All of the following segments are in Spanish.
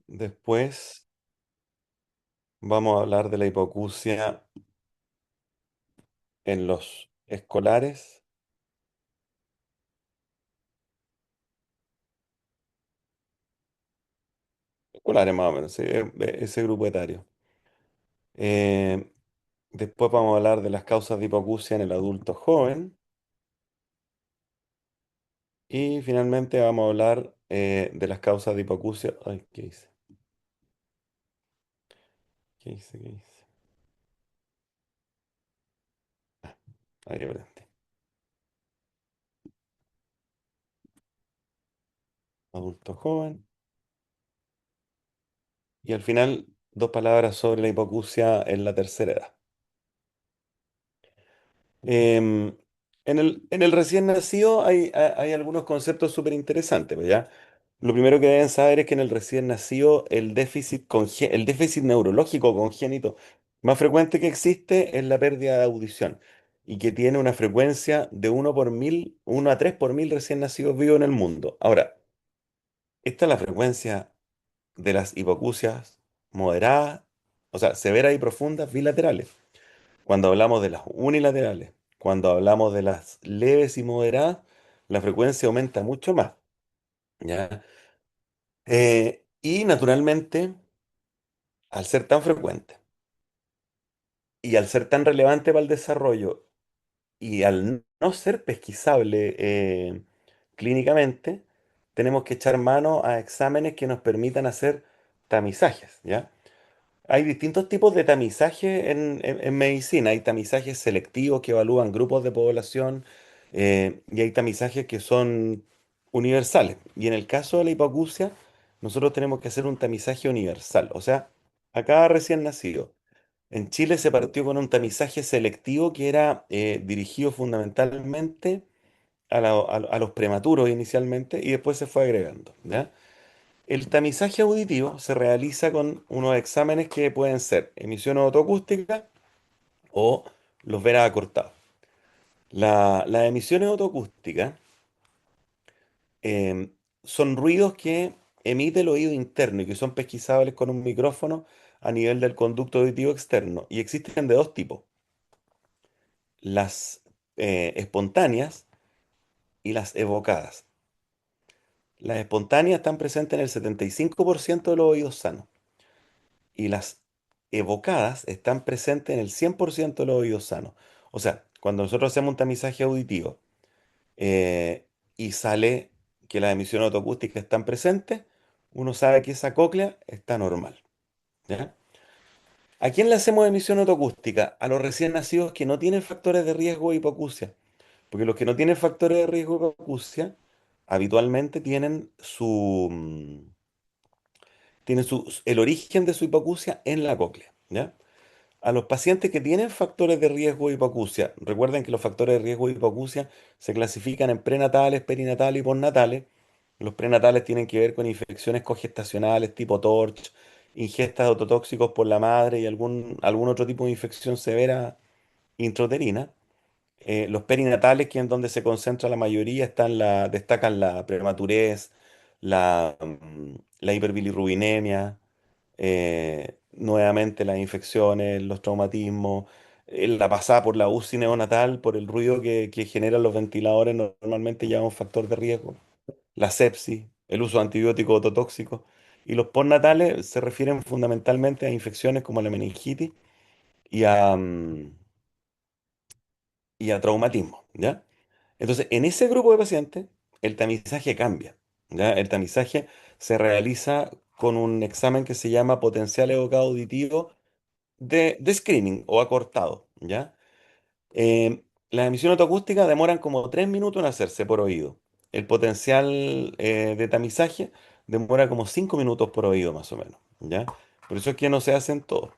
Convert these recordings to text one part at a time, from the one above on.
Después vamos a hablar de la hipoacusia en los escolares más o menos, sí, ese grupo etario. Eh, Después vamos a hablar de las causas de hipoacusia en el adulto joven. Y finalmente vamos a hablar de las causas de hipoacusia. Ay, ¿qué hice? ¿Qué hice? ¿Qué hice? Ahí aprendí. Adulto joven. Y al final, dos palabras sobre la hipoacusia en la tercera edad. Em, en el recién nacido hay algunos conceptos súper interesantes, pues, ¿ya? Lo primero que deben saber es que en el recién nacido el déficit neurológico congénito más frecuente que existe es la pérdida de audición y que tiene una frecuencia de 1 a 3 por mil recién nacidos vivos en el mundo. Ahora, esta es la frecuencia de las hipoacusias moderadas, o sea, severas y profundas bilaterales. Cuando hablamos de las unilaterales, cuando hablamos de las leves y moderadas, la frecuencia aumenta mucho más, ¿ya? Y naturalmente, al ser tan frecuente y al ser tan relevante para el desarrollo y al no ser pesquisable clínicamente, tenemos que echar mano a exámenes que nos permitan hacer tamizajes, ¿ya? Hay distintos tipos de tamizaje en medicina. Hay tamizajes selectivos que evalúan grupos de población y hay tamizajes que son universales. Y en el caso de la hipoacusia, nosotros tenemos que hacer un tamizaje universal, o sea, a cada recién nacido. En Chile se partió con un tamizaje selectivo que era dirigido fundamentalmente a los prematuros inicialmente y después se fue agregando, ¿ya? El tamizaje auditivo se realiza con unos exámenes que pueden ser emisión autoacústica o los veras acortados. Las emisiones autoacústicas em, son ruidos que emite el oído interno y que son pesquisables con un micrófono a nivel del conducto auditivo externo. Y existen de dos tipos, las espontáneas y las evocadas. Las espontáneas están presentes en el 75% de los oídos sanos y las evocadas están presentes en el 100% de los oídos sanos. O sea, cuando nosotros hacemos un tamizaje auditivo eh, y sale que las emisiones autoacústicas están presentes, uno sabe que esa cóclea está normal, ¿ya? ¿A quién le hacemos emisión autoacústica? A los recién nacidos que no tienen factores de riesgo de hipoacusia. Porque los que no tienen factores de riesgo de hipoacusia habitualmente el origen de su hipoacusia en la cóclea, ¿ya? A los pacientes que tienen factores de riesgo de hipoacusia, recuerden que los factores de riesgo de hipoacusia se clasifican en prenatales, perinatales y postnatales. Los prenatales tienen que ver con infecciones cogestacionales tipo TORCH, ingestas de ototóxicos por la madre y algún otro tipo de infección severa intrauterina. Los perinatales, que es en donde se concentra la mayoría, destacan la prematurez, la hiperbilirrubinemia, nuevamente las infecciones, los traumatismos, la pasada por la UCI neonatal, por el ruido que generan los ventiladores, normalmente ya es un factor de riesgo, la sepsis, el uso de antibióticos ototóxicos, y los postnatales se refieren fundamentalmente a infecciones como la meningitis y a traumatismo, ¿ya? Entonces, en ese grupo de pacientes, el tamizaje cambia, ¿ya? El tamizaje se realiza con un examen que se llama potencial evocado auditivo de screening o acortado, ¿ya? Las emisiones autoacústicas demoran como 3 minutos en hacerse por oído. El potencial de tamizaje demora como 5 minutos por oído más o menos, ¿ya? Por eso es que no se hacen todos.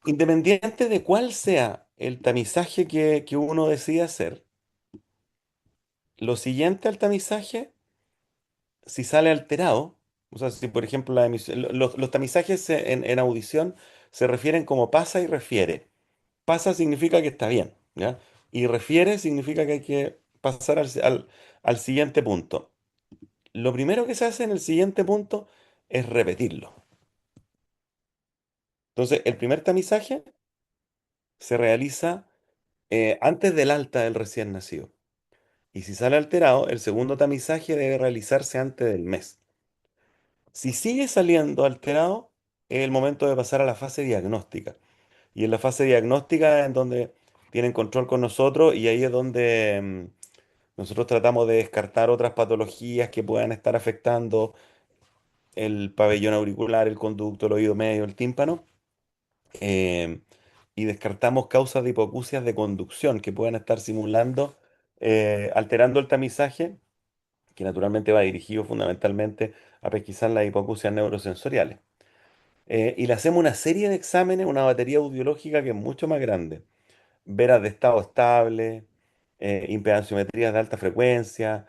Independiente de cuál sea el tamizaje que uno decide hacer, lo siguiente al tamizaje, si sale alterado, o sea, si por ejemplo los tamizajes en audición se refieren como pasa y refiere. Pasa significa que está bien, ¿ya? Y refiere significa que hay que pasar al siguiente punto. Lo primero que se hace en el siguiente punto es repetirlo. Entonces, el primer tamizaje se realiza antes del alta del recién nacido. Y si sale alterado, el segundo tamizaje debe realizarse antes del mes. Si sigue saliendo alterado, es el momento de pasar a la fase diagnóstica. Y en la fase diagnóstica es en donde tienen control con nosotros y ahí es donde nosotros tratamos de descartar otras patologías que puedan estar afectando el pabellón auricular, el conducto, el oído medio, el tímpano. eh, y descartamos causas de hipoacusias de conducción que puedan estar simulando, alterando el tamizaje, que naturalmente va dirigido fundamentalmente a pesquisar las hipoacusias neurosensoriales. Y le hacemos una serie de exámenes, una batería audiológica que es mucho más grande. Veras de estado estable, impedanciometrías de alta frecuencia,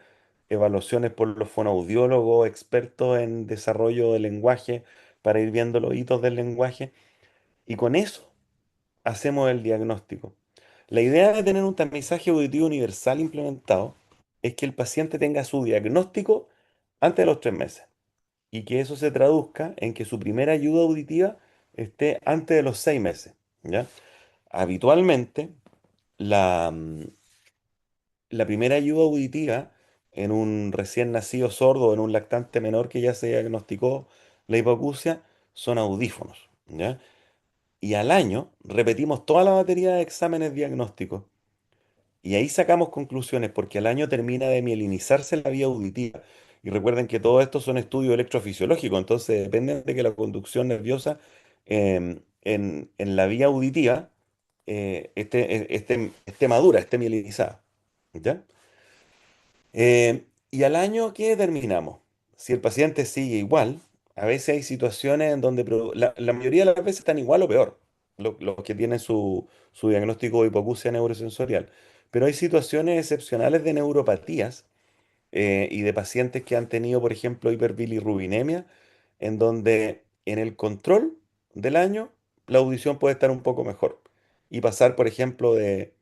evaluaciones por los fonoaudiólogos expertos en desarrollo del lenguaje para ir viendo los hitos del lenguaje. Y con eso hacemos el diagnóstico. La idea de tener un tamizaje auditivo universal implementado es que el paciente tenga su diagnóstico antes de los 3 meses y que eso se traduzca en que su primera ayuda auditiva esté antes de los 6 meses, ¿ya? Habitualmente, la, la primera ayuda auditiva en un recién nacido sordo o en un lactante menor que ya se diagnosticó la hipoacusia son audífonos, ¿ya? Y al año repetimos toda la batería de exámenes diagnósticos. Y ahí sacamos conclusiones porque al año termina de mielinizarse la vía auditiva. Y recuerden que todo esto son estudios electrofisiológicos, entonces dependen de que la conducción nerviosa en la vía auditiva esté madura, esté mielinizada. ¿Ya? Y al año que terminamos, si el paciente sigue igual, a veces hay situaciones en donde la mayoría de las veces están igual o peor, los que tienen su diagnóstico de hipoacusia neurosensorial. Pero hay situaciones excepcionales de neuropatías y de pacientes que han tenido, por ejemplo, hiperbilirrubinemia, en donde en el control del año la audición puede estar un poco mejor y pasar, por ejemplo, de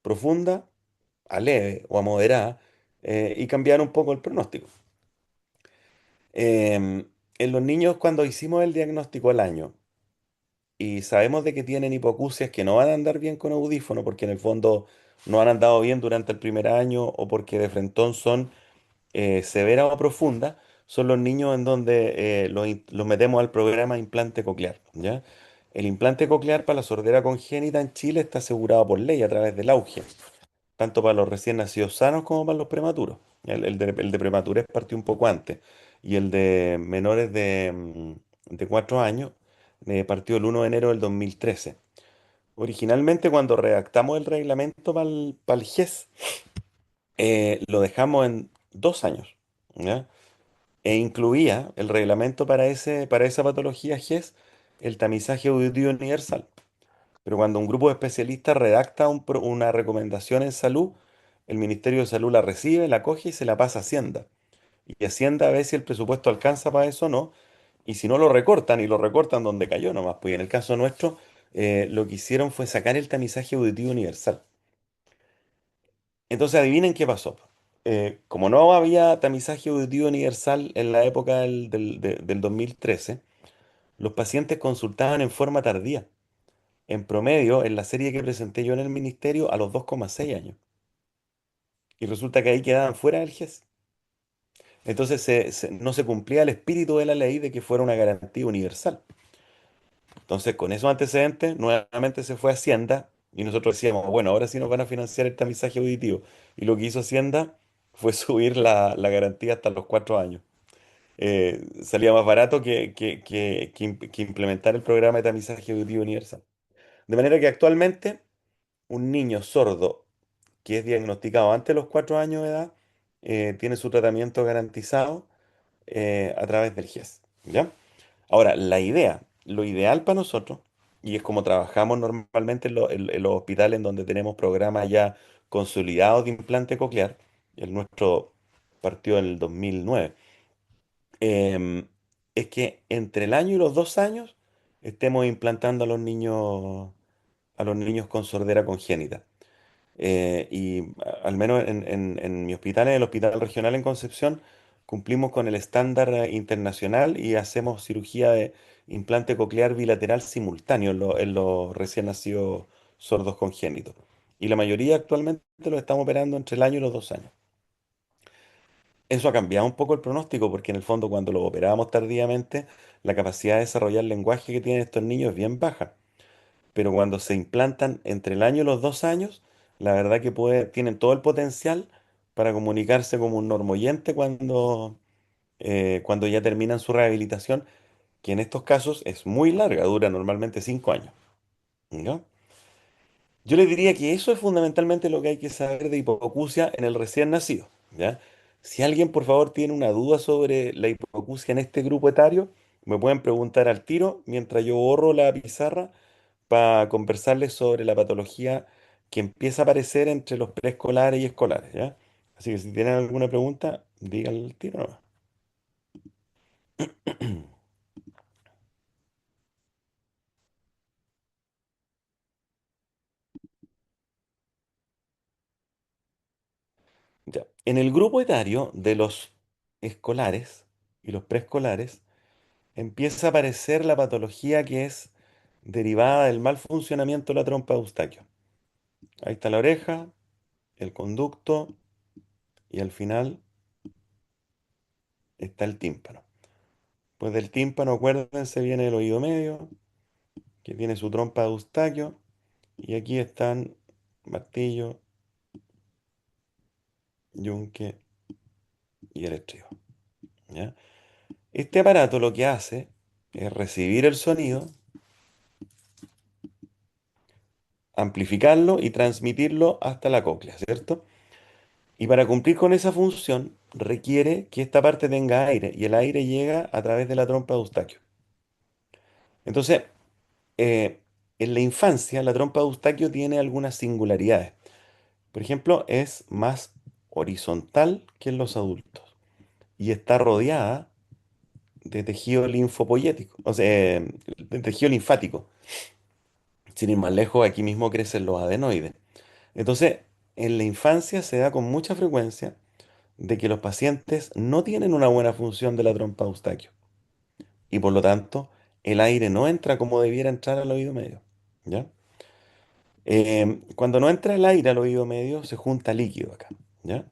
profunda a leve o a moderada y cambiar un poco el pronóstico. En los niños, cuando hicimos el diagnóstico al año y sabemos de que tienen hipoacusias que no van a andar bien con audífono, porque en el fondo no han andado bien durante el primer año o porque de frentón son severas o profundas, son los niños en donde los metemos al programa implante coclear, ¿ya? El implante coclear para la sordera congénita en Chile está asegurado por ley a través del auge, tanto para los recién nacidos sanos como para los prematuros. El de prematurez partió un poco antes y el de menores de 4 años partió el 1 de enero del 2013. Originalmente, cuando redactamos el reglamento para el GES, lo dejamos en 2 años, ¿ya? E incluía el reglamento para esa patología GES el tamizaje auditivo universal. Pero cuando un grupo de especialistas redacta una recomendación en salud, el Ministerio de Salud la recibe, la coge y se la pasa a Hacienda. Y Hacienda ve si el presupuesto alcanza para eso o no. Y si no lo recortan, y lo recortan donde cayó nomás. Pues en el caso nuestro, lo que hicieron fue sacar el tamizaje auditivo universal. Entonces adivinen qué pasó. Como no había tamizaje auditivo universal en la época del 2013, los pacientes consultaban en forma tardía. En promedio, en la serie que presenté yo en el ministerio, a los 2,6 años. Y resulta que ahí quedaban fuera del GES. Entonces no se cumplía el espíritu de la ley de que fuera una garantía universal. Entonces, con esos antecedentes, nuevamente se fue a Hacienda y nosotros decíamos, bueno, ahora sí nos van a financiar el tamizaje auditivo. Y lo que hizo Hacienda fue subir la garantía hasta los 4 años. Salía más barato que implementar el programa de tamizaje auditivo universal. De manera que actualmente un niño sordo que es diagnosticado antes de los 4 años de edad tiene su tratamiento garantizado a través del GES, ¿ya? Ahora, lo ideal para nosotros, y es como trabajamos normalmente en los hospitales en donde tenemos programas ya consolidados de implante coclear, el nuestro partió en el 2009, em, es que entre el año y los 2 años estemos implantando a los niños con sordera congénita. Y al menos en mi hospital, en el Hospital Regional en Concepción, cumplimos con el estándar internacional y hacemos cirugía de implante coclear bilateral simultáneo en los recién nacidos sordos congénitos. Y la mayoría actualmente lo estamos operando entre el año y los 2 años. Eso ha cambiado un poco el pronóstico porque en el fondo cuando lo operamos tardíamente, la capacidad de desarrollar lenguaje que tienen estos niños es bien baja. Pero cuando se implantan entre el año y los 2 años, la verdad que tienen todo el potencial para comunicarse como un normoyente cuando ya terminan su rehabilitación, que en estos casos es muy larga, dura normalmente 5 años. ¿Ya? Yo le diría que eso es fundamentalmente lo que hay que saber de hipoacusia en el recién nacido. ¿Ya? Si alguien, por favor, tiene una duda sobre la hipoacusia en este grupo etario, me pueden preguntar al tiro mientras yo borro la pizarra para conversarles sobre la patología que empieza a aparecer entre los preescolares y escolares. ¿Ya? Así que si tienen alguna pregunta, díganle al tiro nomás. Ya. En el grupo etario de los escolares y los preescolares empieza a aparecer la patología que es derivada del mal funcionamiento de la trompa de Eustaquio. Ahí está la oreja, el conducto y al final está el tímpano. Pues del tímpano, acuérdense, viene el oído medio, que tiene su trompa de Eustaquio, y aquí están martillo, yunque y el estribo. ¿Ya? Este aparato lo que hace es recibir el sonido, amplificarlo y transmitirlo hasta la cóclea, ¿cierto? Y para cumplir con esa función requiere que esta parte tenga aire y el aire llega a través de la trompa de Eustaquio. Entonces, eh, en la infancia la trompa de Eustaquio tiene algunas singularidades. Por ejemplo, es más horizontal que en los adultos y está rodeada de tejido linfopoyético, o sea, de tejido linfático. Sin ir más lejos, aquí mismo crecen los adenoides. Entonces, en la infancia se da con mucha frecuencia de que los pacientes no tienen una buena función de la trompa de Eustaquio y por lo tanto el aire no entra como debiera entrar al oído medio. ¿Ya? Cuando no entra el aire al oído medio se junta líquido acá. ¿Ya?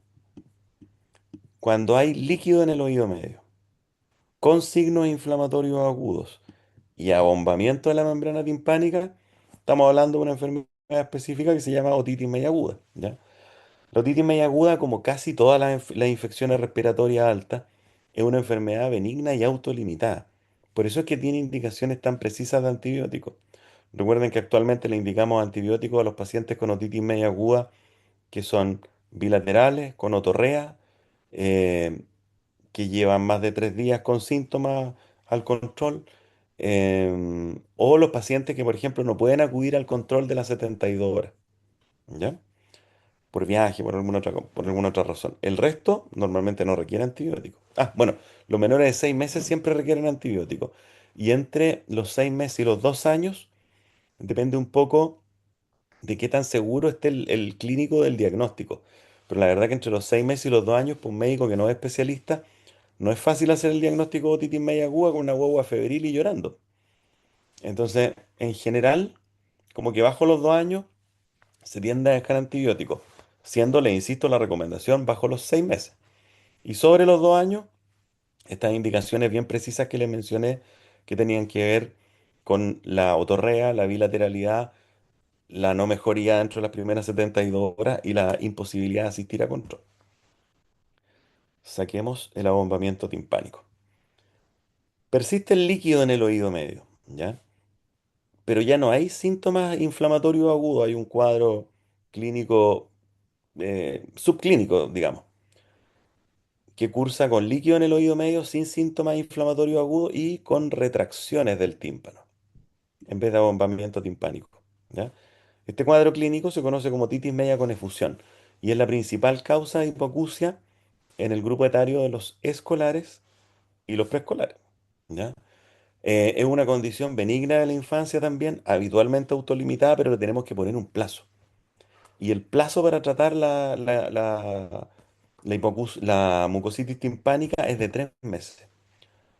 Cuando hay líquido en el oído medio con signos inflamatorios agudos y abombamiento de la membrana timpánica, estamos hablando de una enfermedad específica que se llama otitis media aguda. ¿Ya? La otitis media aguda, como casi todas las infecciones respiratorias altas, es una enfermedad benigna y autolimitada. Por eso es que tiene indicaciones tan precisas de antibióticos. Recuerden que actualmente le indicamos antibióticos a los pacientes con otitis media aguda que son bilaterales, con otorrea, eh, que llevan más de 3 días con síntomas al control, o los pacientes que, por ejemplo, no pueden acudir al control de las 72 horas. ¿Ya? Por viaje, por alguna otra razón. El resto normalmente no requiere antibióticos. Ah, bueno, los menores de 6 meses siempre requieren antibióticos. Y entre los 6 meses y los 2 años, depende un poco de qué tan seguro esté el clínico del diagnóstico. Pero la verdad que entre los 6 meses y los 2 años, pues un médico que no es especialista, no es fácil hacer el diagnóstico de otitis media aguda con una guagua febril y llorando. Entonces, en general, como que bajo los 2 años, se tiende a dejar antibióticos, siendo, le insisto, la recomendación bajo los 6 meses. Y sobre los 2 años, estas indicaciones bien precisas que les mencioné, que tenían que ver con la otorrea, la bilateralidad, la no mejoría dentro de las primeras 72 horas y la imposibilidad de asistir a control. Saquemos el abombamiento timpánico. Persiste el líquido en el oído medio, ¿ya? Pero ya no hay síntomas inflamatorios agudos, hay un cuadro clínico, subclínico, digamos, que cursa con líquido en el oído medio sin síntomas inflamatorios agudos y con retracciones del tímpano, en vez de abombamiento timpánico. ¿Ya? Este cuadro clínico se conoce como otitis media con efusión y es la principal causa de hipoacusia en el grupo etario de los escolares y los preescolares. ¿Ya? Es una condición benigna de la infancia también, habitualmente autolimitada, pero le tenemos que poner un plazo. Y el plazo para tratar la mucositis timpánica es de 3 meses.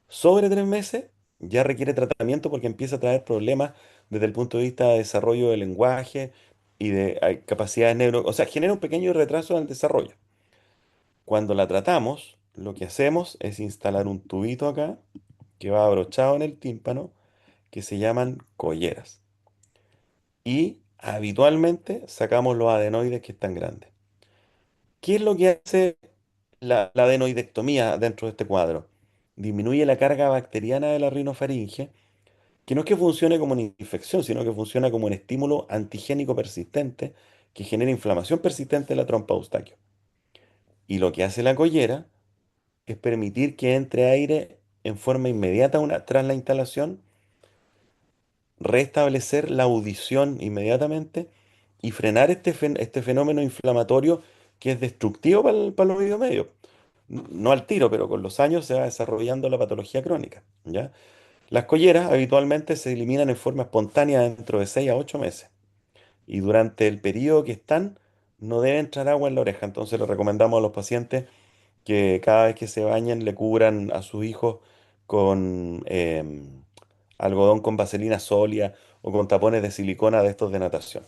Sobre 3 meses ya requiere tratamiento porque empieza a traer problemas desde el punto de vista de desarrollo del lenguaje y de capacidades neuro... O sea, genera un pequeño retraso en el desarrollo. Cuando la tratamos, lo que hacemos es instalar un tubito acá que va abrochado en el tímpano que se llaman colleras. Y habitualmente sacamos los adenoides que están grandes. ¿Qué es lo que hace la adenoidectomía dentro de este cuadro? Disminuye la carga bacteriana de la rinofaringe, que no es que funcione como una infección, sino que funciona como un estímulo antigénico persistente que genera inflamación persistente en la trompa de Eustaquio. Y lo que hace la collera es permitir que entre aire en forma inmediata tras la instalación, restablecer la audición inmediatamente y frenar este fenómeno inflamatorio que es destructivo para los oídos medios. No al tiro, pero con los años se va desarrollando la patología crónica, ¿ya? Las colleras habitualmente se eliminan en forma espontánea dentro de 6 a 8 meses y durante el periodo que están no debe entrar agua en la oreja. Entonces le recomendamos a los pacientes que cada vez que se bañen le cubran a sus hijos con algodón con vaselina sólida o con tapones de silicona de estos de natación,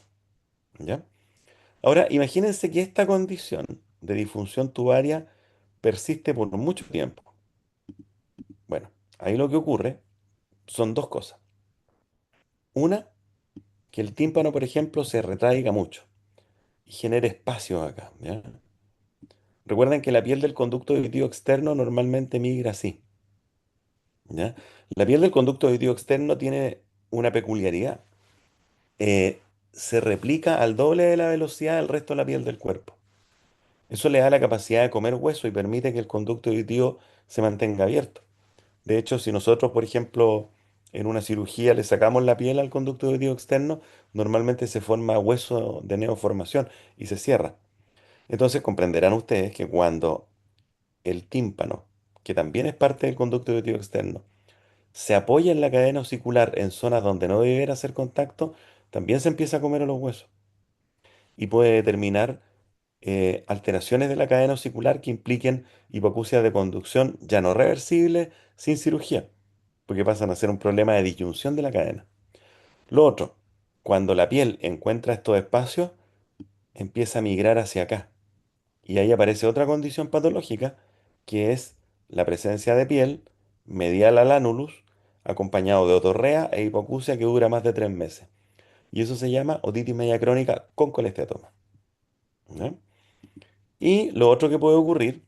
¿ya? Ahora, imagínense que esta condición de disfunción tubaria persiste por mucho tiempo. Bueno, ahí lo que ocurre son dos cosas. Una, que el tímpano, por ejemplo, se retraiga mucho y genere espacio acá, ¿ya? Recuerden que la piel del conducto auditivo externo normalmente migra así, ¿ya? La piel del conducto auditivo externo tiene una peculiaridad. eh, Se replica al doble de la velocidad del resto de la piel del cuerpo. Eso le da la capacidad de comer hueso y permite que el conducto auditivo se mantenga abierto. De hecho, si nosotros, por ejemplo, en una cirugía le sacamos la piel al conducto auditivo externo, normalmente se forma hueso de neoformación y se cierra. Entonces comprenderán ustedes que cuando el tímpano, que también es parte del conducto auditivo externo, se apoya en la cadena osicular en zonas donde no debiera hacer contacto, también se empieza a comer a los huesos y puede determinar alteraciones de la cadena osicular que impliquen hipoacusia de conducción ya no reversible sin cirugía, porque pasan a ser un problema de disyunción de la cadena. Lo otro, cuando la piel encuentra estos espacios, empieza a migrar hacia acá. Y ahí aparece otra condición patológica, que es la presencia de piel medial al ánulus, acompañado de otorrea e hipoacusia que dura más de 3 meses. Y eso se llama otitis media crónica con colesteatoma, ¿ya? Y lo otro que puede ocurrir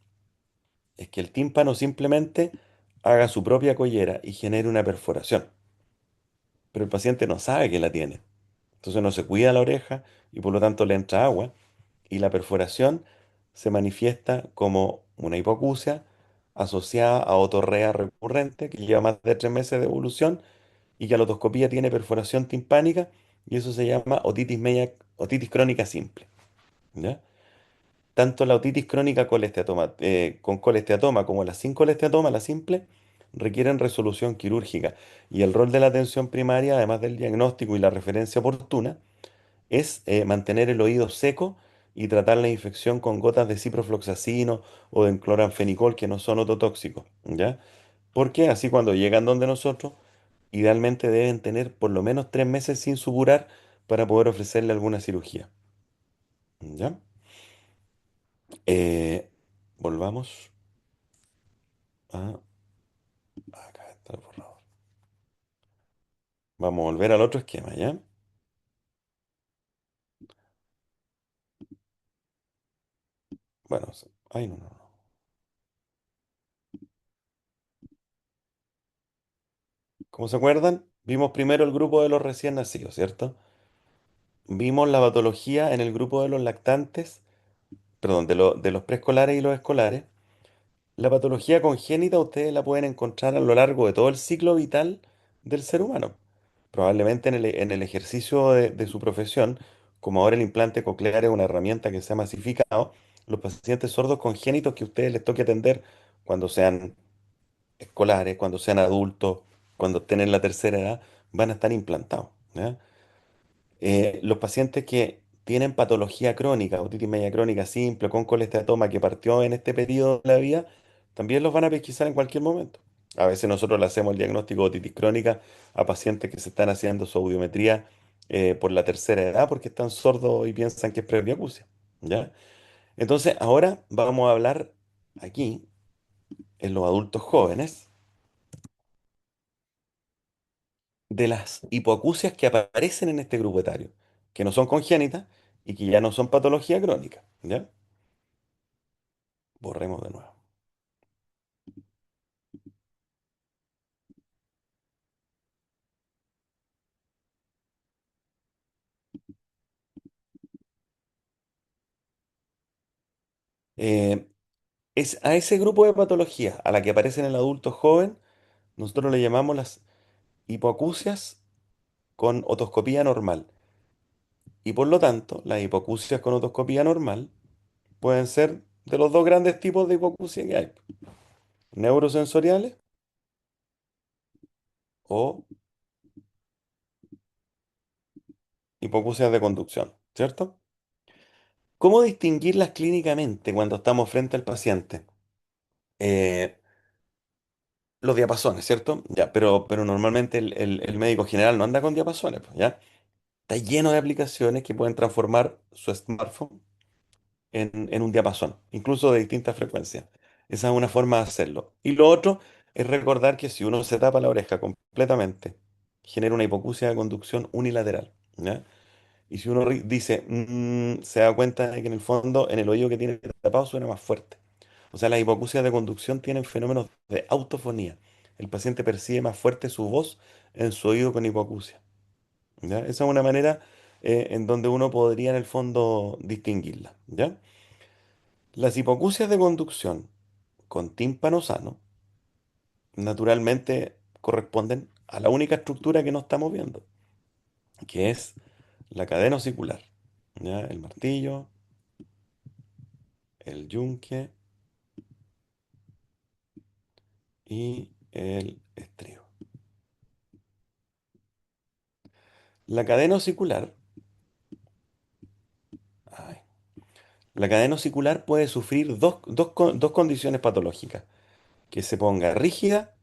es que el tímpano simplemente haga su propia collera y genere una perforación, pero el paciente no sabe que la tiene. Entonces no se cuida la oreja y por lo tanto le entra agua y la perforación se manifiesta como una hipoacusia asociada a otorrea recurrente que lleva más de 3 meses de evolución y que a la otoscopía tiene perforación timpánica y eso se llama otitis crónica simple, ¿ya? Tanto la otitis crónica con colesteatoma como la sin colesteatoma, la simple, requieren resolución quirúrgica y el rol de la atención primaria, además del diagnóstico y la referencia oportuna, es mantener el oído seco y tratar la infección con gotas de ciprofloxacino o de cloranfenicol que no son ototóxicos, ¿ya? Porque así cuando llegan donde nosotros, idealmente deben tener por lo menos 3 meses sin supurar para poder ofrecerle alguna cirugía, ¿ya? Eh, Volvamos a... Acá está el borrador. Vamos a volver al otro esquema, ¿ya? Bueno, ay, no, no, no. Como se acuerdan, vimos primero el grupo de los recién nacidos, ¿cierto? Vimos la patología en el grupo de los lactantes, perdón, de los preescolares y los escolares. La patología congénita ustedes la pueden encontrar a lo largo de todo el ciclo vital del ser humano. Probablemente en el ejercicio de su profesión, como ahora el implante coclear es una herramienta que se ha masificado, los pacientes sordos congénitos que a ustedes les toque atender cuando sean escolares, cuando sean adultos, cuando estén en la tercera edad, van a estar implantados, ¿ya? Los pacientes que tienen patología crónica, otitis media crónica simple, con colestatoma que partió en este periodo de la vida, también los van a pesquisar en cualquier momento. A veces nosotros le hacemos el diagnóstico de otitis crónica a pacientes que se están haciendo su audiometría por la tercera edad porque están sordos y piensan que es presbiacusia, ¿ya? Entonces, ahora vamos a hablar aquí, en los adultos jóvenes, de las hipoacusias que aparecen en este grupo etario, que no son congénitas y que ya no son patología crónica, ¿ya? Borremos de nuevo. Eh, es a ese grupo de patologías a la que aparecen en el adulto joven, nosotros le llamamos las hipoacusias con otoscopía normal. Y por lo tanto, las hipoacusias con otoscopía normal pueden ser de los dos grandes tipos de hipoacusia que hay: neurosensoriales o hipoacusias de conducción, ¿cierto? ¿Cómo distinguirlas clínicamente cuando estamos frente al paciente? Eh, los diapasones, ¿cierto? Ya, pero normalmente el médico general no anda con diapasones, pues, ¿ya? Está lleno de aplicaciones que pueden transformar su smartphone en un diapasón, incluso de distintas frecuencias. Esa es una forma de hacerlo. Y lo otro es recordar que si uno se tapa la oreja completamente, genera una hipoacusia de conducción unilateral, ¿ya? Y si uno dice, se da cuenta de que en el fondo, en el oído que tiene tapado suena más fuerte. O sea, las hipoacusias de conducción tienen fenómenos de autofonía. El paciente percibe más fuerte su voz en su oído con hipoacusia, ¿ya? Esa es una manera en donde uno podría en el fondo distinguirla, ¿ya? Las hipoacusias de conducción con tímpano sano naturalmente corresponden a la única estructura que no estamos viendo, que es la cadena osicular, ¿ya? El martillo, el yunque y el estribo. La cadena osicular, ay, la cadena osicular puede sufrir dos condiciones patológicas: que se ponga rígida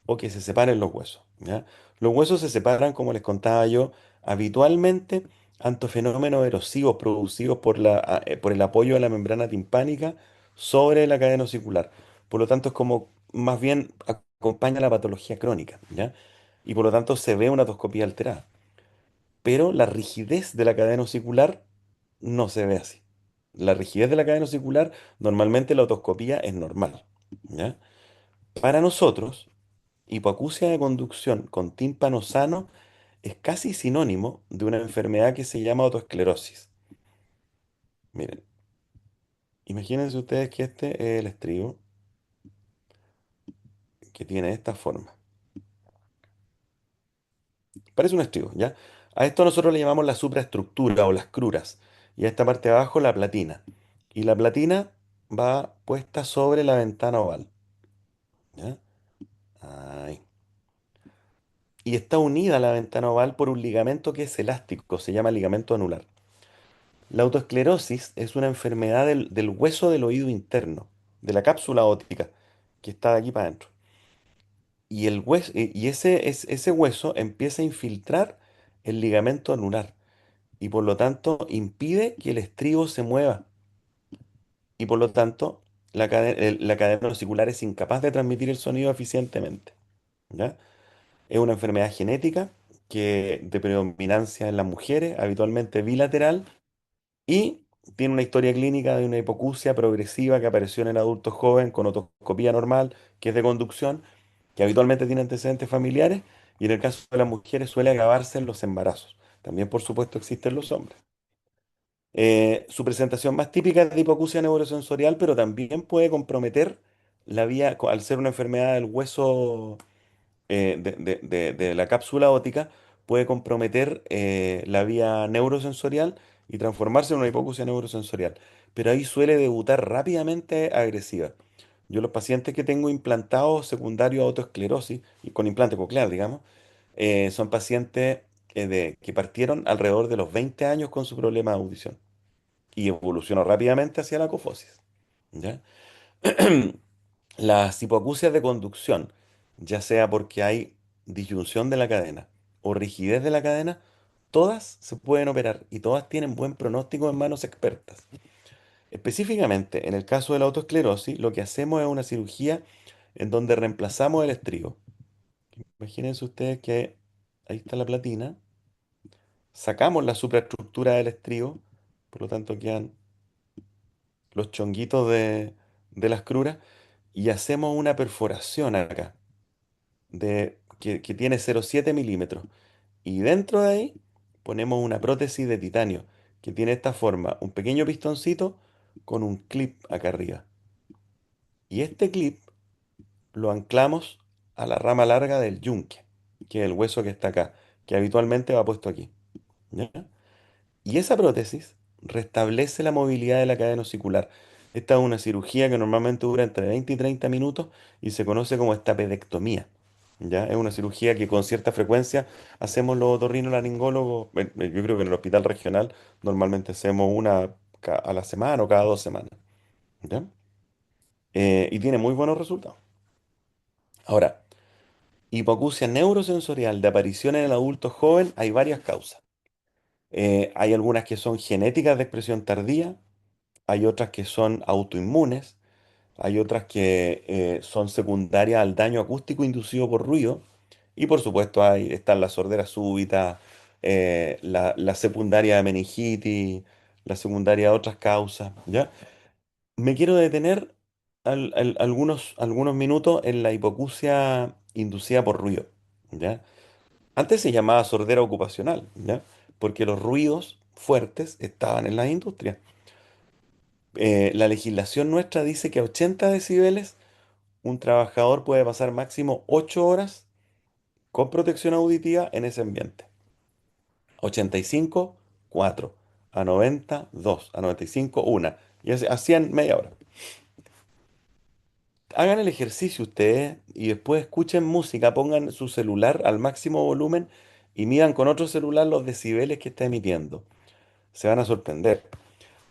o que se separen los huesos, ¿ya? Los huesos se separan, como les contaba yo, habitualmente ante fenómenos erosivos producidos por el apoyo de la membrana timpánica sobre la cadena osicular. Por lo tanto, es como más bien acompaña la patología crónica, ¿ya? Y por lo tanto se ve una otoscopía alterada. Pero la rigidez de la cadena osicular no se ve así. La rigidez de la cadena osicular, normalmente la otoscopía es normal, ¿ya? Para nosotros, hipoacusia de conducción con tímpano sano es casi sinónimo de una enfermedad que se llama autoesclerosis. Miren, imagínense ustedes que este es el estribo que tiene esta forma. Parece un estribo, ¿ya? A esto nosotros le llamamos la supraestructura o las cruras. Y a esta parte de abajo la platina. Y la platina va puesta sobre la ventana oval, ¿ya? Ahí. Y está unida a la ventana oval por un ligamento que es elástico, se llama ligamento anular. La autoesclerosis es una enfermedad del hueso del oído interno, de la cápsula óptica, que está de aquí para adentro. Y, el hueso, y ese hueso empieza a infiltrar el ligamento anular y por lo tanto impide que el estribo se mueva y por lo tanto la cadena auricular es incapaz de transmitir el sonido eficientemente, ¿ya? Es una enfermedad genética que de predominancia en las mujeres, habitualmente bilateral, y tiene una historia clínica de una hipoacusia progresiva que apareció en el adulto joven con otoscopía normal, que es de conducción, que habitualmente tiene antecedentes familiares, y en el caso de las mujeres suele agravarse en los embarazos. También, por supuesto, existen los hombres. Su presentación más típica es de hipoacusia neurosensorial, pero también puede comprometer la vía, al ser una enfermedad del hueso de la cápsula óptica, puede comprometer la vía neurosensorial y transformarse en una hipoacusia neurosensorial. Pero ahí suele debutar rápidamente agresiva. Yo los pacientes que tengo implantados secundarios a autoesclerosis, y con implante coclear, digamos, son pacientes que partieron alrededor de los 20 años con su problema de audición y evolucionó rápidamente hacia la cofosis. ¿Ya? Las hipoacusias de conducción, ya sea porque hay disyunción de la cadena o rigidez de la cadena, todas se pueden operar y todas tienen buen pronóstico en manos expertas. Específicamente, en el caso de la autoesclerosis, lo que hacemos es una cirugía en donde reemplazamos el estribo. Imagínense ustedes que ahí está la platina, sacamos la supraestructura del estribo, por lo tanto quedan los chonguitos de las cruras, y hacemos una perforación acá, que tiene 0,7 milímetros. Y dentro de ahí ponemos una prótesis de titanio, que tiene esta forma, un pequeño pistoncito con un clip acá arriba. Y este clip lo anclamos a la rama larga del yunque, que es el hueso que está acá, que habitualmente va puesto aquí. ¿Ya? Y esa prótesis restablece la movilidad de la cadena osicular. Esta es una cirugía que normalmente dura entre 20 y 30 minutos y se conoce como estapedectomía. ¿Ya? Es una cirugía que con cierta frecuencia hacemos los otorrinolaringólogos. Yo creo que en el hospital regional normalmente hacemos una a la semana o cada 2 semanas. ¿Ya? Y tiene muy buenos resultados. Ahora, hipoacusia neurosensorial de aparición en el adulto joven, hay varias causas. Hay algunas que son genéticas de expresión tardía, hay otras que son autoinmunes, hay otras que son secundarias al daño acústico inducido por ruido, y por supuesto están las sorderas súbitas, la secundaria de meningitis, la secundaria de otras causas, ¿ya? Me quiero detener algunos minutos en la hipoacusia inducida por ruido, ¿ya? Antes se llamaba sordera ocupacional, ¿ya? Porque los ruidos fuertes estaban en las industrias. La legislación nuestra dice que a 80 decibeles un trabajador puede pasar máximo 8 horas con protección auditiva en ese ambiente. 85, 4. A 90, 2. A 95, 1. Y así, a 100, media hora. Hagan el ejercicio ustedes y después escuchen música, pongan su celular al máximo volumen y midan con otro celular los decibeles que está emitiendo. Se van a sorprender.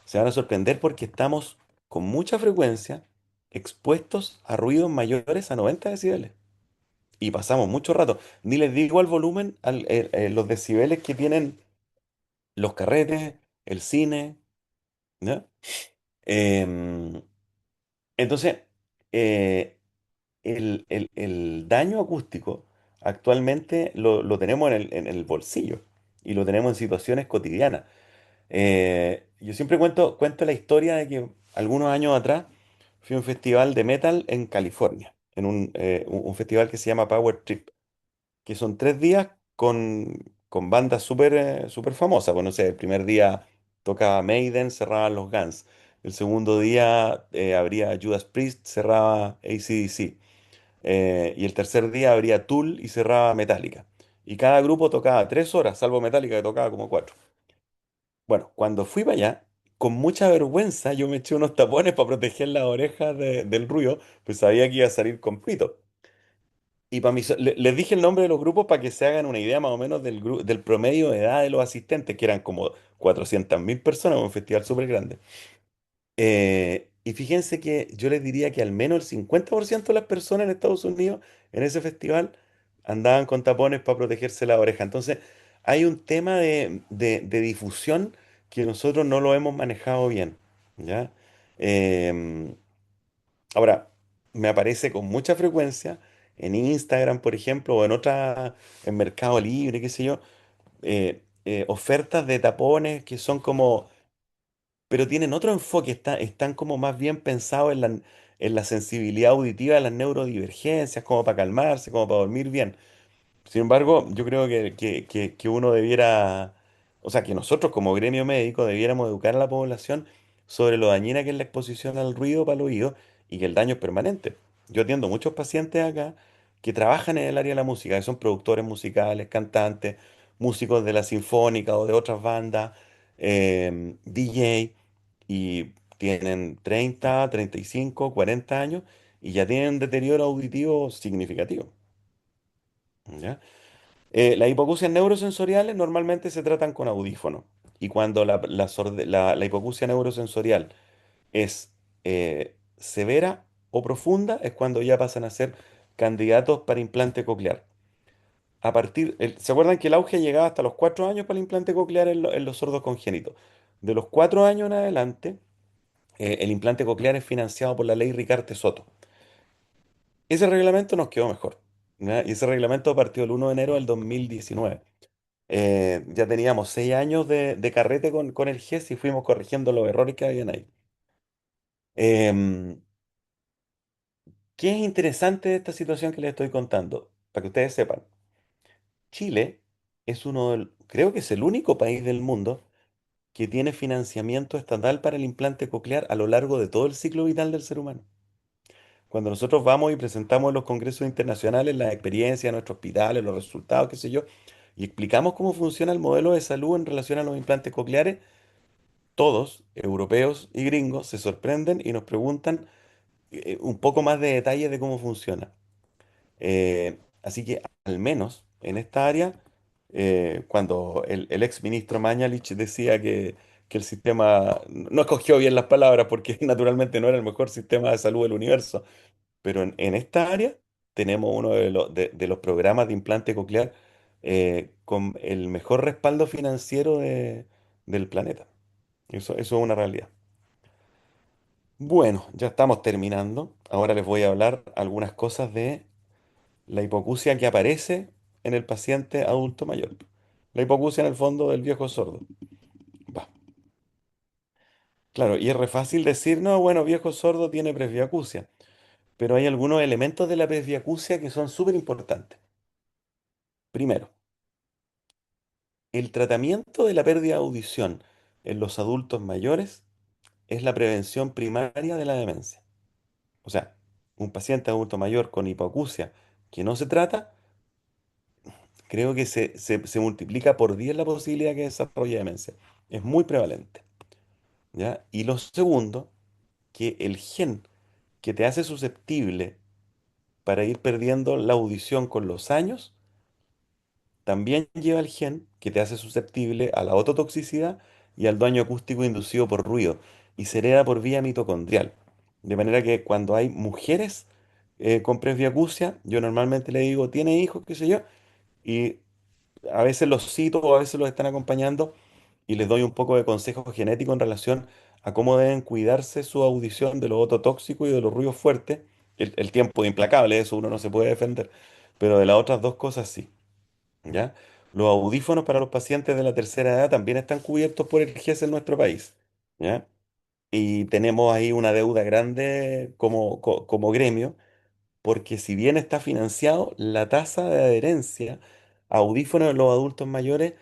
Se van a sorprender porque estamos con mucha frecuencia expuestos a ruidos mayores a 90 decibeles. Y pasamos mucho rato. Ni les digo al volumen, los decibeles que tienen los carretes, el cine, ¿no? Em, entonces, eh, el daño acústico actualmente lo tenemos en el bolsillo y lo tenemos en situaciones cotidianas. Yo siempre cuento la historia de que algunos años atrás fui a un festival de metal en California, en un festival que se llama Power Trip, que son 3 días con bandas súper famosas. Bueno, no sé, el primer día tocaba Maiden, cerraban los Guns. El segundo día habría Judas Priest, cerraba AC/DC. Y el tercer día habría Tool y cerraba Metallica. Y cada grupo tocaba 3 horas, salvo Metallica que tocaba como 4. Bueno, cuando fui para allá, con mucha vergüenza, yo me eché unos tapones para proteger las orejas del ruido, pues sabía que iba a salir con pito. Y para les dije el nombre de los grupos para que se hagan una idea más o menos del promedio de edad de los asistentes, que eran como 400.000 personas, un festival súper grande. Y fíjense que yo les diría que al menos el 50% de las personas en Estados Unidos en ese festival andaban con tapones para protegerse la oreja. Entonces, hay un tema de difusión que nosotros no lo hemos manejado bien, ¿ya? Em, Ahora, me aparece con mucha frecuencia en Instagram, por ejemplo, o en Mercado Libre, qué sé yo, ofertas de tapones que son como, pero tienen otro enfoque, están como más bien pensados en la sensibilidad auditiva de las neurodivergencias, como para calmarse, como para dormir bien. Sin embargo, yo creo que uno debiera, o sea, que nosotros como gremio médico debiéramos educar a la población sobre lo dañina que es la exposición al ruido para el oído y que el daño es permanente. Yo atiendo muchos pacientes acá que trabajan en el área de la música, que son productores musicales, cantantes, músicos de la sinfónica o de otras bandas, DJ, y tienen 30, 35, 40 años y ya tienen deterioro auditivo significativo. ¿Ya? Las hipoacusias neurosensoriales normalmente se tratan con audífono. Y cuando la hipoacusia neurosensorial es severa o profunda, es cuando ya pasan a ser candidatos para implante coclear. ¿Se acuerdan que el auge llegaba hasta los 4 años para el implante coclear en los sordos congénitos? De los 4 años en adelante, el implante coclear es financiado por la ley Ricarte-Soto. Ese reglamento nos quedó mejor, ¿ya? Y ese reglamento partió el 1 de enero del 2019. Ya teníamos 6 años de carrete con el GES y fuimos corrigiendo los errores que habían ahí. Em, ¿Qué es interesante de esta situación que les estoy contando? Para que ustedes sepan, Chile es creo que es el único país del mundo que tiene financiamiento estatal para el implante coclear a lo largo de todo el ciclo vital del ser humano. Cuando nosotros vamos y presentamos en los congresos internacionales las experiencias de nuestros hospitales, los resultados, qué sé yo, y explicamos cómo funciona el modelo de salud en relación a los implantes cocleares, todos, europeos y gringos, se sorprenden y nos preguntan un poco más de detalle de cómo funciona. Así que al menos en esta área, cuando el ex ministro Mañalich decía que el sistema, no escogió bien las palabras porque naturalmente no era el mejor sistema de salud del universo, pero en esta área tenemos uno de los programas de implante coclear con el mejor respaldo financiero del planeta. Eso es una realidad. Bueno, ya estamos terminando. Ahora les voy a hablar algunas cosas de la hipoacusia que aparece en el paciente adulto mayor. La hipoacusia en el fondo del viejo sordo. Va. Claro, y es re fácil decir, no, bueno, viejo sordo tiene presbiacusia, pero hay algunos elementos de la presbiacusia que son súper importantes. Primero, el tratamiento de la pérdida de audición en los adultos mayores es la prevención primaria de la demencia. O sea, un paciente adulto mayor con hipoacusia que no se trata, creo que se multiplica por 10 la posibilidad que desarrolle demencia. Es muy prevalente, ¿ya? Y lo segundo, que el gen que te hace susceptible para ir perdiendo la audición con los años, también lleva el gen que te hace susceptible a la ototoxicidad y al daño acústico inducido por ruido y se hereda por vía mitocondrial. De manera que cuando hay mujeres con presbiacusia, yo normalmente le digo, ¿tiene hijos, qué sé yo? Y a veces los cito o a veces los están acompañando y les doy un poco de consejo genético en relación a cómo deben cuidarse su audición de lo ototóxico y de los ruidos fuertes. El tiempo es implacable, eso uno no se puede defender, pero de las otras dos cosas sí. ¿Ya? Los audífonos para los pacientes de la tercera edad también están cubiertos por el GES en nuestro país, ¿ya? Y tenemos ahí una deuda grande como gremio, porque si bien está financiado, la tasa de adherencia a audífonos en los adultos mayores,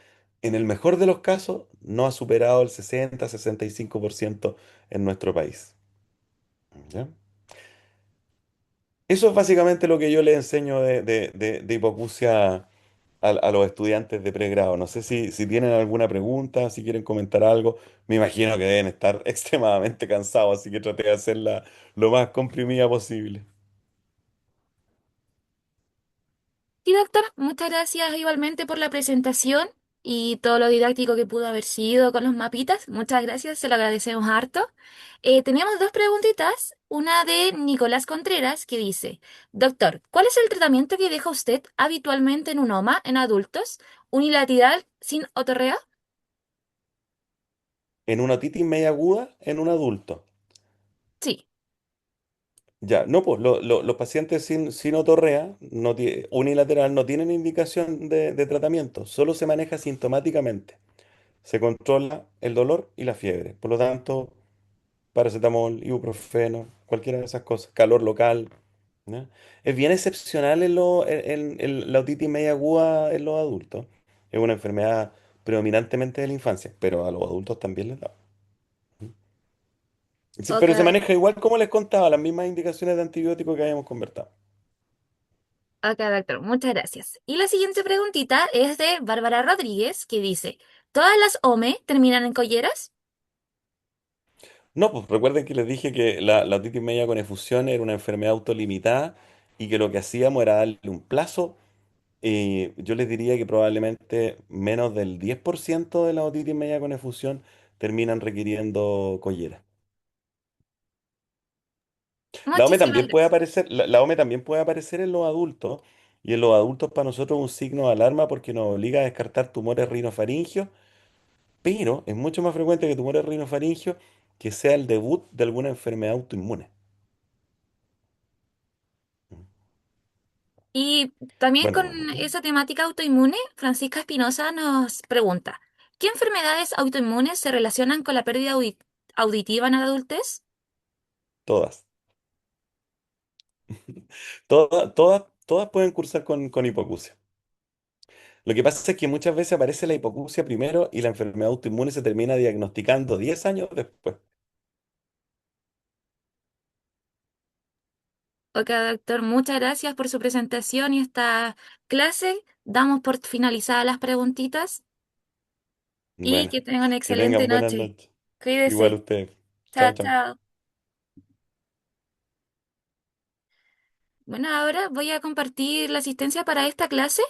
en el mejor de los casos, no ha superado el 60-65% en nuestro país, ¿ya? Eso es básicamente lo que yo les enseño de hipoacusia a los estudiantes de pregrado. No sé si tienen alguna pregunta, si quieren comentar algo. Me imagino que deben estar extremadamente cansados, así que traté de hacerla lo más comprimida posible. Sí, doctor, muchas gracias igualmente por la presentación y todo lo didáctico que pudo haber sido con los mapitas. Muchas gracias, se lo agradecemos harto. Teníamos dos preguntitas. Una de Nicolás Contreras que dice, doctor, ¿cuál es el tratamiento que deja usted habitualmente en un OMA en adultos unilateral sin otorrea? En una otitis media aguda en un adulto. Sí, Ya, no, pues los pacientes sin otorrea unilateral no tienen indicación de tratamiento, solo se maneja sintomáticamente. Se controla el dolor y la fiebre. Por lo tanto, paracetamol, ibuprofeno, cualquiera de esas cosas, calor local, ¿ya? Es bien excepcional la otitis media aguda en los adultos. Es una enfermedad predominantemente de la infancia, pero a los adultos también les da. Sí, ok, pero se maneja igual como les contaba, las mismas indicaciones de antibiótico que habíamos conversado. ok, doctor, muchas gracias. Y la siguiente preguntita es de Bárbara Rodríguez que dice, ¿todas las OME terminan en colleras? No, pues recuerden que les dije que la otitis media con efusión era una enfermedad autolimitada y que lo que hacíamos era darle un plazo Y yo les diría que probablemente menos del 10% de la otitis media con efusión terminan requiriendo collera. La OME Muchísimas también puede gracias. aparecer, la OME también puede aparecer en los adultos, y en los adultos para nosotros es un signo de alarma porque nos obliga a descartar tumores rinofaringios, pero es mucho más frecuente que tumores rinofaringios que sea el debut de alguna enfermedad autoinmune. Y también con Bueno, esa temática autoinmune, Francisca Espinosa nos pregunta, ¿qué enfermedades autoinmunes se relacionan con la pérdida auditiva en la adultez? todas. Todas pueden cursar con hipoacusia. Lo que pasa es que muchas veces aparece la hipoacusia primero y la enfermedad autoinmune se termina diagnosticando 10 años después. Ok, doctor, muchas gracias por su presentación y esta clase. Damos por finalizadas las preguntitas y Bueno, que tengan una que excelente tengan buenas noche. noches. Igual Cuídese. usted. Chao, Chao, chao. chao. Bueno, ahora voy a compartir la asistencia para esta clase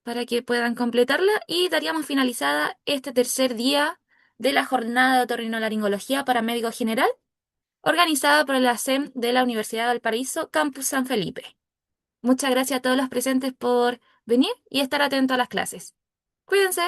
para que puedan completarla y daríamos finalizada este tercer día de la jornada de otorrinolaringología para médico general organizada por la SEM de la Universidad de Valparaíso, Campus San Felipe. Muchas gracias a todos los presentes por venir y estar atentos a las clases. Cuídense.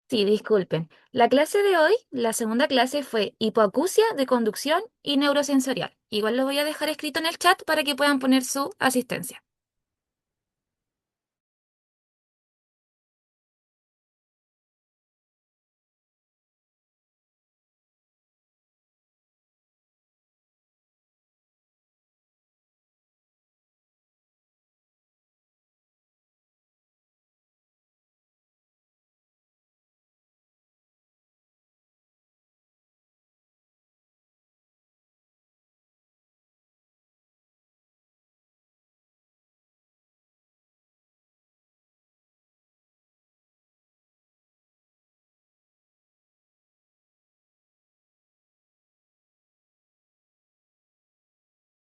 Sí, disculpen. La clase de hoy, la segunda clase fue hipoacusia de conducción y neurosensorial. Igual lo voy a dejar escrito en el chat para que puedan poner su asistencia.